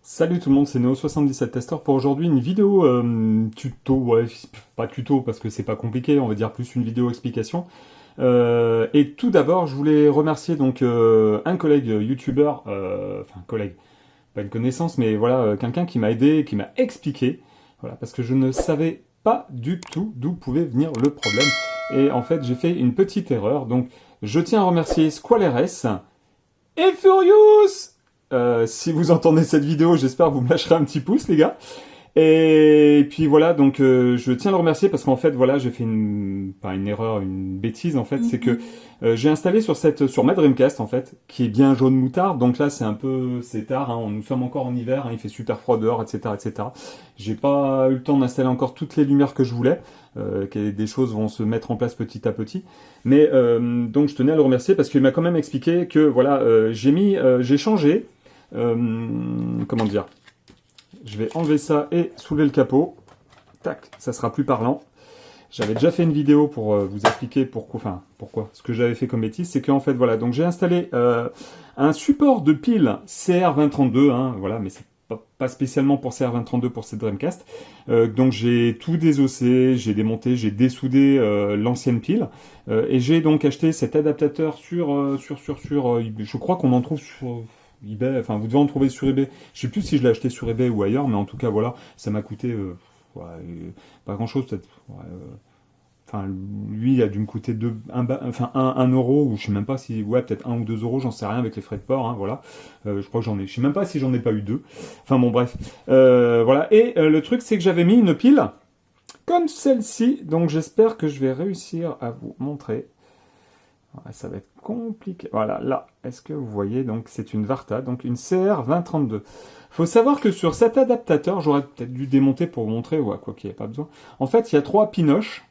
Salut tout le monde, c'est Neo77Tester pour aujourd'hui une vidéo tuto, ouais, pas tuto parce que c'est pas compliqué, on va dire plus une vidéo explication. Et tout d'abord, je voulais remercier donc un collègue youtubeur, enfin collègue, pas une connaissance, mais voilà, quelqu'un qui m'a aidé, qui m'a expliqué, voilà, parce que je ne savais pas du tout d'où pouvait venir le problème. Et en fait, j'ai fait une petite erreur, donc je tiens à remercier Squaleres et Furious. Si vous entendez cette vidéo, j'espère que vous me lâcherez un petit pouce, les gars. Et puis voilà, donc je tiens à le remercier parce qu'en fait, voilà, j'ai fait pas une erreur, une bêtise en fait, c'est que j'ai installé sur ma Dreamcast en fait, qui est bien jaune moutarde. Donc là, c'est tard, hein, nous sommes encore en hiver, hein, il fait super froid dehors, etc., etc. J'ai pas eu le temps d'installer encore toutes les lumières que je voulais. Que des choses vont se mettre en place petit à petit. Mais donc je tenais à le remercier parce qu'il m'a quand même expliqué que voilà, j'ai changé. Comment dire? Je vais enlever ça et soulever le capot. Tac, ça sera plus parlant. J'avais déjà fait une vidéo pour vous expliquer pourquoi. Ce que j'avais fait comme bêtise, c'est qu'en fait, voilà, donc j'ai installé un support de pile CR2032, hein, voilà, mais c'est pas spécialement pour CR2032 pour cette Dreamcast. Donc j'ai tout désossé, j'ai démonté, j'ai dessoudé l'ancienne pile, et j'ai donc acheté cet adaptateur je crois qu'on en trouve sur eBay, enfin vous devez en trouver sur eBay. Je sais plus si je l'ai acheté sur eBay ou ailleurs, mais en tout cas voilà, ça m'a coûté pas grand chose peut-être. Enfin, lui, il a dû me coûter un euro, ou je sais même pas si, ouais, peut-être 1 ou 2 euros, j'en sais rien avec les frais de port, hein, voilà. Je crois que je sais même pas si j'en ai pas eu deux. Enfin bon, bref. Voilà. Et le truc, c'est que j'avais mis une pile comme celle-ci, donc j'espère que je vais réussir à vous montrer. Ouais, ça va être compliqué. Voilà, là, est-ce que vous voyez? Donc, c'est une Varta, donc une CR2032. Faut savoir que sur cet adaptateur, j'aurais peut-être dû démonter pour vous montrer, ouais, quoi qu'il n'y ait pas besoin. En fait, il y a 3 pinoches,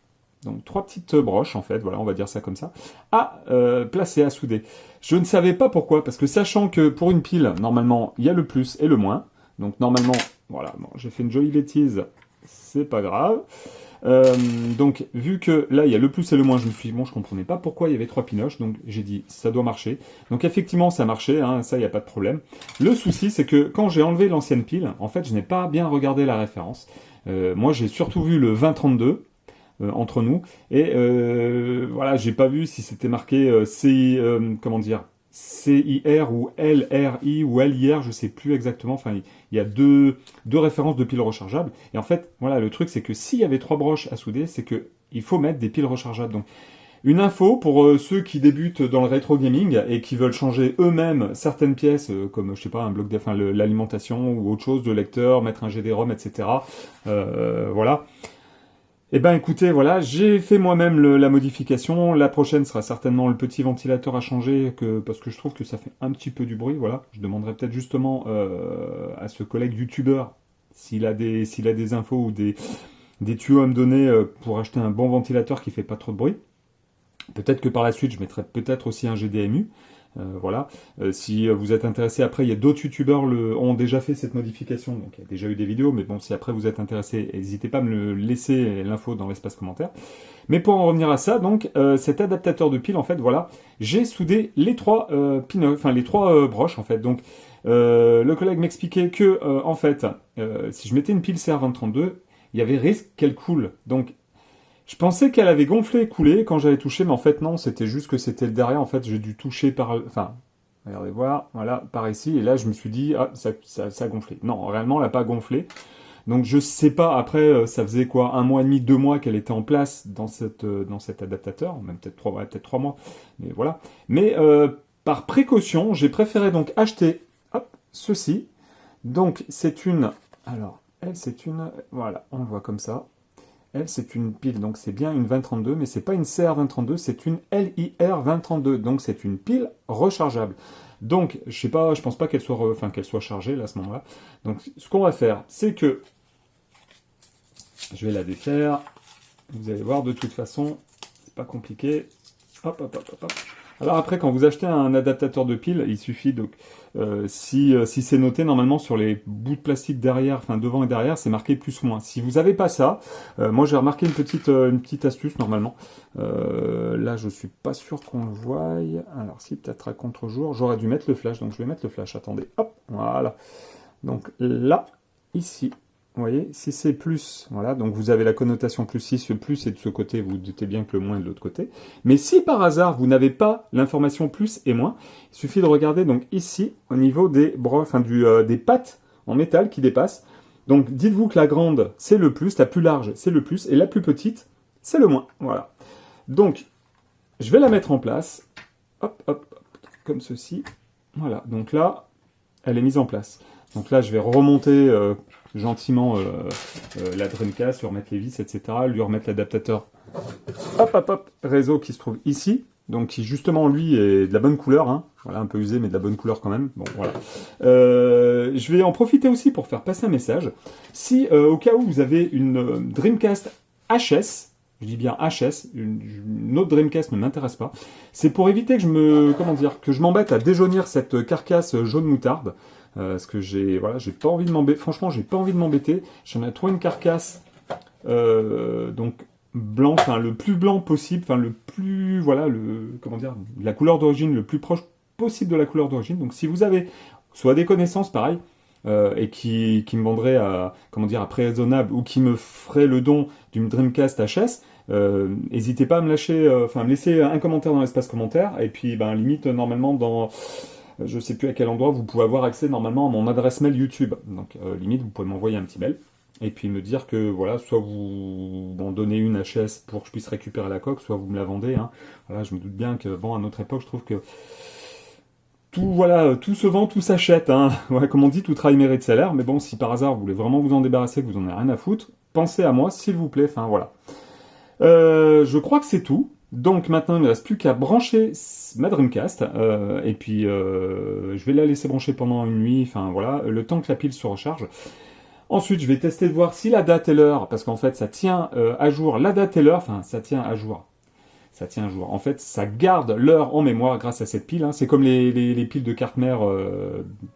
donc 3 petites broches, en fait, voilà, on va dire ça comme ça, à placer, à souder. Je ne savais pas pourquoi, parce que sachant que pour une pile, normalement, il y a le plus et le moins. Donc, normalement, voilà, bon, j'ai fait une jolie bêtise, c'est pas grave. Donc, vu que là, il y a le plus et le moins, je me suis dit, bon, je comprenais pas pourquoi il y avait 3 pinoches, donc j'ai dit, ça doit marcher. Donc, effectivement, ça marchait, hein, ça, il n'y a pas de problème. Le souci, c'est que quand j'ai enlevé l'ancienne pile, en fait, je n'ai pas bien regardé la référence. Moi, j'ai surtout vu le 2032 entre nous, et voilà, j'ai pas vu si c'était marqué comment dire, CIR ou LRI ou LIR, je sais plus exactement. Enfin, il y a deux références de piles rechargeables. Et en fait, voilà, le truc, c'est que s'il y avait 3 broches à souder, c'est que il faut mettre des piles rechargeables. Donc, une info pour ceux qui débutent dans le rétro gaming et qui veulent changer eux-mêmes certaines pièces, comme je sais pas un bloc, enfin l'alimentation ou autre chose, de lecteur, mettre un GD-ROM, etc. Voilà. Eh ben écoutez, voilà, j'ai fait moi-même la modification. La prochaine sera certainement le petit ventilateur à changer, parce que je trouve que ça fait un petit peu du bruit. Voilà, je demanderai peut-être justement à ce collègue youtubeur s'il a des infos ou des tuyaux à me donner pour acheter un bon ventilateur qui fait pas trop de bruit. Peut-être que par la suite, je mettrai peut-être aussi un GDMU. Voilà. Si vous êtes intéressé, après, il y a d'autres youtubeurs ont déjà fait cette modification, donc il y a déjà eu des vidéos, mais bon, si après vous êtes intéressé, n'hésitez pas à me laisser l'info dans l'espace commentaire. Mais pour en revenir à ça, donc, cet adaptateur de pile, en fait, voilà, j'ai soudé les 3 broches, en fait. Donc, le collègue m'expliquait que, en fait, si je mettais une pile CR2032, il y avait risque qu'elle coule. Donc, je pensais qu'elle avait gonflé et coulé quand j'avais touché, mais en fait non, c'était juste que c'était le derrière. En fait, j'ai dû toucher enfin, regardez voir, voilà, par ici, et là je me suis dit, ah, ça a gonflé. Non, réellement, elle n'a pas gonflé. Donc je sais pas, après, ça faisait quoi, 1 mois et demi, 2 mois qu'elle était en place dans cet adaptateur, même peut-être 3, ouais, peut-être 3 mois, mais voilà. Mais par précaution, j'ai préféré donc acheter, hop, ceci. Donc alors, voilà, on le voit comme ça. Elle, c'est une pile, donc c'est bien une 2032, mais c'est pas une CR2032, c'est une LIR 2032, donc c'est une pile rechargeable. Donc, je sais pas, je pense pas qu'elle soit chargée là, à ce moment-là. Donc, ce qu'on va faire, c'est que je vais la défaire. Vous allez voir, de toute façon, c'est pas compliqué. Hop, hop, hop, hop, hop. Alors après, quand vous achetez un adaptateur de pile, il suffit donc si c'est noté normalement sur les bouts de plastique derrière, enfin devant et derrière, c'est marqué plus ou moins. Si vous n'avez pas ça, moi j'ai remarqué une petite astuce normalement. Là, je suis pas sûr qu'on le voie. Alors si peut-être à contre-jour, j'aurais dû mettre le flash, donc je vais mettre le flash. Attendez, hop, voilà. Donc là, ici, vous voyez, si c'est plus, voilà, donc vous avez la connotation plus, si ce plus est de ce côté, vous, vous doutez bien que le moins est de l'autre côté. Mais si par hasard, vous n'avez pas l'information plus et moins, il suffit de regarder donc ici, au niveau des broches, enfin des pattes en métal qui dépassent. Donc dites-vous que la grande, c'est le plus, la plus large, c'est le plus, et la plus petite, c'est le moins. Voilà. Donc, je vais la mettre en place. Hop, hop, hop, comme ceci. Voilà, donc là, elle est mise en place. Donc là, je vais remonter gentiment la Dreamcast, lui remettre les vis, etc. Lui remettre l'adaptateur, hop, hop, hop, réseau qui se trouve ici. Donc qui justement, lui, est de la bonne couleur. Hein. Voilà, un peu usé, mais de la bonne couleur quand même. Bon, voilà. Je vais en profiter aussi pour faire passer un message. Si, au cas où vous avez une Dreamcast HS, je dis bien HS, une autre Dreamcast ne m'intéresse pas, c'est pour éviter que je m'embête à déjaunir cette carcasse jaune moutarde. Parce que j'ai pas envie de m'embêter. Franchement, j'ai pas envie de m'embêter. J'en ai trouvé une carcasse donc blanc, enfin le plus blanc possible, enfin le plus la couleur d'origine le plus proche possible de la couleur d'origine. Donc si vous avez soit des connaissances pareil et qui me vendraient à prix raisonnable ou qui me feraient le don d'une Dreamcast HS, n'hésitez pas à me me laisser un commentaire dans l'espace commentaire et puis limite normalement dans je sais plus à quel endroit vous pouvez avoir accès normalement à mon adresse mail YouTube. Donc limite vous pouvez m'envoyer un petit mail et puis me dire que voilà, soit vous m'en donnez une HS pour que je puisse récupérer la coque, soit vous me la vendez. Hein. Voilà, je me doute bien que bon, à notre époque, je trouve que tout se vend, tout s'achète. Hein. Ouais, comme on dit, tout travail mérite salaire. Mais bon, si par hasard vous voulez vraiment vous en débarrasser, que vous en avez rien à foutre, pensez à moi, s'il vous plaît. Enfin voilà. Je crois que c'est tout. Donc maintenant, il ne me reste plus qu'à brancher ma Dreamcast. Et puis, je vais la laisser brancher pendant une nuit. Enfin voilà, le temps que la pile se recharge. Ensuite, je vais tester de voir si la date et l'heure, parce qu'en fait, ça tient à jour la date et l'heure. Enfin, ça tient à jour. Ça tient à jour. En fait, ça garde l'heure en mémoire grâce à cette pile. Hein. C'est comme les piles de carte mère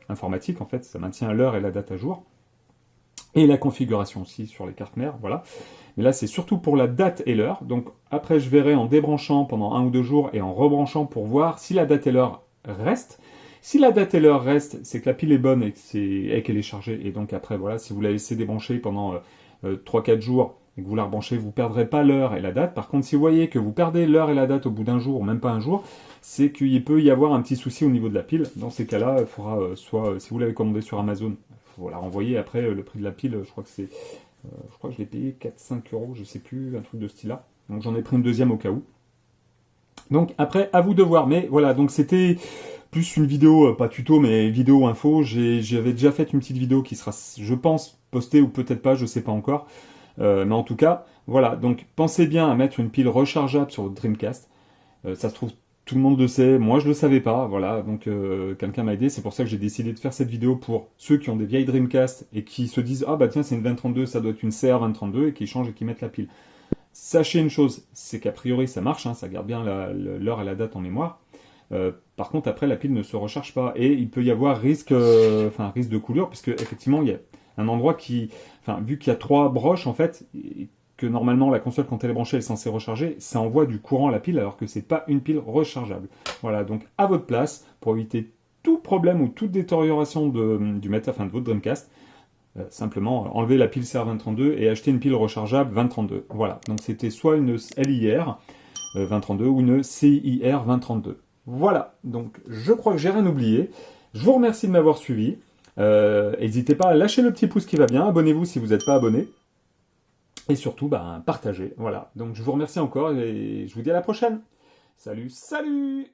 informatiques. En fait, ça maintient l'heure et la date à jour. Et la configuration aussi sur les cartes mères, voilà. Mais là, c'est surtout pour la date et l'heure. Donc après, je verrai en débranchant pendant 1 ou 2 jours et en rebranchant pour voir si la date et l'heure restent. Si la date et l'heure restent, c'est que la pile est bonne et qu'elle est chargée. Et donc après, voilà, si vous la laissez débrancher pendant 3-4 jours et que vous la rebranchez, vous ne perdrez pas l'heure et la date. Par contre, si vous voyez que vous perdez l'heure et la date au bout d'un jour, ou même pas un jour, c'est qu'il peut y avoir un petit souci au niveau de la pile. Dans ces cas-là, il faudra si vous l'avez commandé sur Amazon, il faut la renvoyer. Après, le prix de la pile, je crois que je l'ai payé 4-5 euros, je sais plus, un truc de ce style-là. Donc j'en ai pris une deuxième au cas où. Donc après, à vous de voir. Mais voilà, donc c'était plus une vidéo, pas tuto, mais vidéo info. J'avais déjà fait une petite vidéo qui sera, je pense, postée ou peut-être pas, je sais pas encore. Mais en tout cas, voilà. Donc pensez bien à mettre une pile rechargeable sur votre Dreamcast. Ça se trouve, tout le monde le sait. Moi, je le savais pas. Voilà. Donc quelqu'un m'a aidé. C'est pour ça que j'ai décidé de faire cette vidéo pour ceux qui ont des vieilles Dreamcast et qui se disent ah bah tiens c'est une 2032, ça doit être une CR2032 et qui changent et qui mettent la pile. Sachez une chose, c'est qu'a priori ça marche, hein, ça garde bien l'heure et la date en mémoire. Par contre, après, la pile ne se recharge pas et il peut y avoir risque de coulure, puisque effectivement, il y a un endroit vu qu'il y a 3 broches en fait, et que normalement la console quand elle est branchée, elle est censée recharger, ça envoie du courant à la pile alors que c'est pas une pile rechargeable. Voilà, donc à votre place, pour éviter tout problème ou toute détérioration de votre Dreamcast, simplement enlever la pile CR2032 et acheter une pile rechargeable 2032. Voilà, donc c'était soit une LIR 2032 ou une CIR 2032. Voilà, donc je crois que j'ai rien oublié. Je vous remercie de m'avoir suivi. N'hésitez pas à lâcher le petit pouce qui va bien, abonnez-vous si vous n'êtes pas abonné. Et surtout, partagez. Voilà, donc je vous remercie encore et je vous dis à la prochaine. Salut, salut!